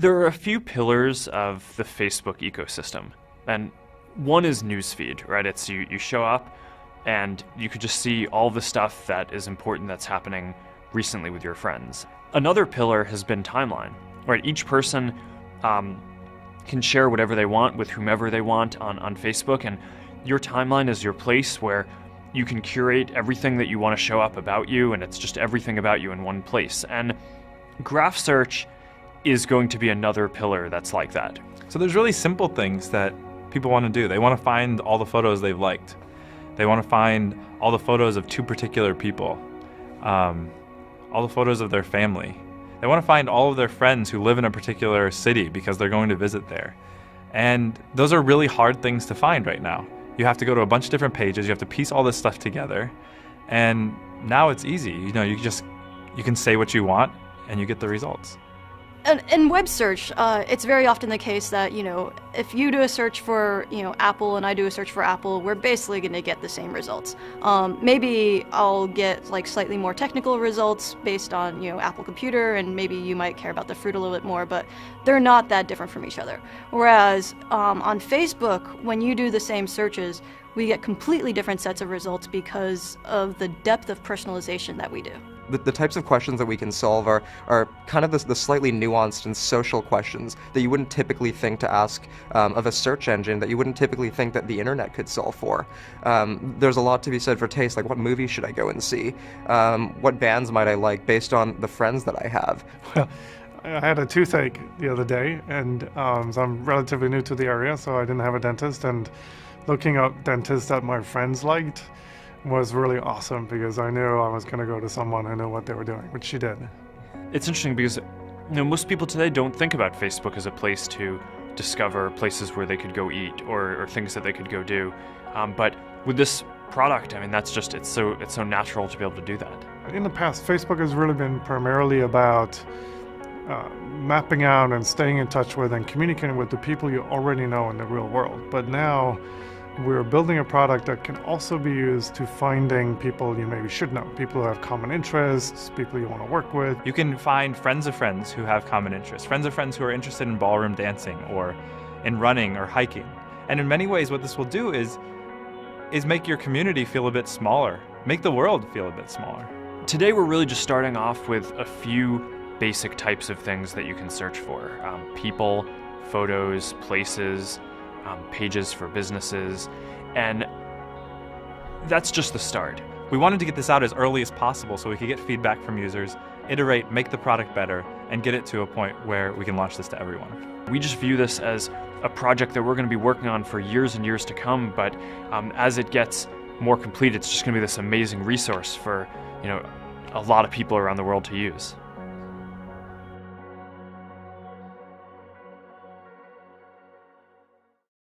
There are a few pillars of the Facebook ecosystem, and one is newsfeed, right? It's you show up and you could just see all the stuff that is important that's happening recently with your friends. Another pillar has been timeline, right? Each person can share whatever they want with whomever they want on Facebook, and your timeline is your place where you can curate everything that you want to show up about you, and it's just everything about you in one place. And graph search is going to be another pillar that's like that. So there's really simple things that people want to do. They want to find all the photos they've liked. They want to find all the photos of two particular people, all the photos of their family. They want to find all of their friends who live in a particular city because they're going to visit there. And those are really hard things to find right now. You have to go to a bunch of different pages, you have to piece all this stuff together, and now it's easy. You can say what you want and you get the results. And in web search, it's very often the case that, if you do a search for, Apple and I do a search for Apple, we're basically going to get the same results. Maybe I'll get slightly more technical results based on, Apple Computer, and maybe you might care about the fruit a little bit more, but they're not that different from each other. Whereas on Facebook, when you do the same searches, we get completely different sets of results because of the depth of personalization that we do. The types of questions that we can solve are kind of the slightly nuanced and social questions that you wouldn't typically think to ask of a search engine, that you wouldn't typically think that the internet could solve for. There's a lot to be said for taste, like what movie should I go and see? What bands might I like based on the friends that I have? Well, I had a toothache the other day, and so I'm relatively new to the area, so I didn't have a dentist, and looking up dentists that my friends liked was really awesome because I knew I was going to go to someone who knew what they were doing, which she did. It's interesting because most people today don't think about Facebook as a place to discover places where they could go eat or things that they could go do. But with this product, that's just it's so natural to be able to do that. In the past, Facebook has really been primarily about mapping out and staying in touch with and communicating with the people you already know in the real world. But now we're building a product that can also be used to finding people you maybe should know, people who have common interests, people you want to work with. You can find friends of friends who have common interests, friends of friends who are interested in ballroom dancing or in running or hiking. And in many ways, what this will do is make your community feel a bit smaller, make the world feel a bit smaller. Today, we're really just starting off with a few basic types of things that you can search for. People, photos, places, pages for businesses, and that's just the start. We wanted to get this out as early as possible so we could get feedback from users, iterate, make the product better, and get it to a point where we can launch this to everyone. We just view this as a project that we're going to be working on for years and years to come, but as it gets more complete, it's just going to be this amazing resource for a lot of people around the world to use.